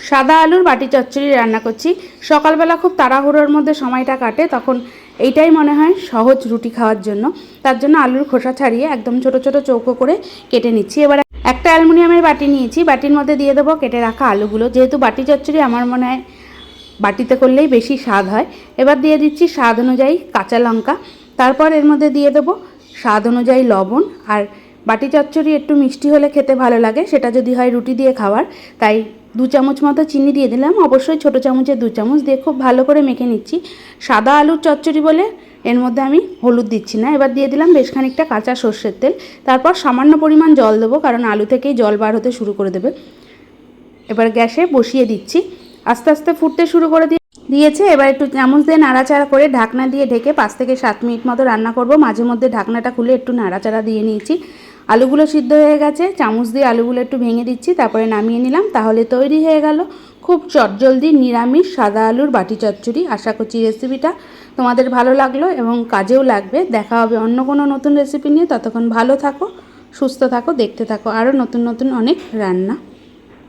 সাদা আলুর বাটি চচ্চড়ি রান্না করছি। সকালবেলা খুব তাড়াহুড়োর মধ্যে সময়টা কাটে, তখন এইটাই মনে হয় সহজ রুটি খাওয়ার জন্য। তার জন্য আলুর খোসা ছাড়িয়ে একদম ছোট ছোট চৌকো করে কেটে নিচ্ছি। এবার একটা অ্যালুমিনিয়ামের বাটি নিয়েছি, বাটির মধ্যে দিয়ে দেবো কেটে রাখা আলুগুলো। যেহেতু বাটি চচ্চড়ি আমার মনে হয় বাটিতে করলেই বেশি স্বাদ হয়। এবার দিয়ে দিচ্ছি স্বাদ অনুযায়ী কাঁচা লঙ্কা, তারপর এর মধ্যে দিয়ে দেবো স্বাদ অনুযায়ী লবণ। আর বাটি চচ্চড়ি একটু মিষ্টি হলে খেতে ভালো লাগে, সেটা যদি হয় রুটি দিয়ে খাওয়ার, তাই 2 চামচ মতো চিনি দিয়ে দিলাম, অবশ্যই ছোটো চামচে 2 চামচ দিয়ে খুব ভালো করে মেখে নিচ্ছি। সাদা আলুর চচ্চড়ি বলে এর মধ্যে আমি হলুদ দিচ্ছি না। এবার দিয়ে দিলাম বেশ খানিকটা কাঁচা সর্ষের তেল, তারপর সামান্য পরিমাণ জল দেবো, কারণ আলু থেকেই জল বার হতে শুরু করে দেবে। এবার গ্যাসে বসিয়ে দিচ্ছি, আস্তে আস্তে ফুটতে শুরু করে দিয়েছে। এবার একটু চামচ দিয়ে নাড়াচাড়া করে ঢাকনা দিয়ে ঢেকে 5 থেকে 7 মিনিট মতো রান্না করব। মাঝে মধ্যে ঢাকনাটা খুলে একটু নাড়াচাড়া দিয়ে নিয়েছি। আলুগুলো সিদ্ধ হয়ে গেছে, চামচ দিয়ে আলুগুলো একটু ভেঙে দিচ্ছি, তারপরে নামিয়ে নিলাম। তাহলে তৈরি হয়ে গেল খুব চটজলদি নিরামিষ সাদা আলুর বাটি চচ্চড়ি। আশা করছি রেসিপিটা তোমাদের ভালো লাগলো এবং কাজেও লাগবে। দেখা হবে অন্য কোনো নতুন রেসিপি নিয়ে। ততক্ষণ ভালো থাকো, সুস্থ থাকো, দেখতে থাকো আরও নতুন নতুন অনেক রান্না।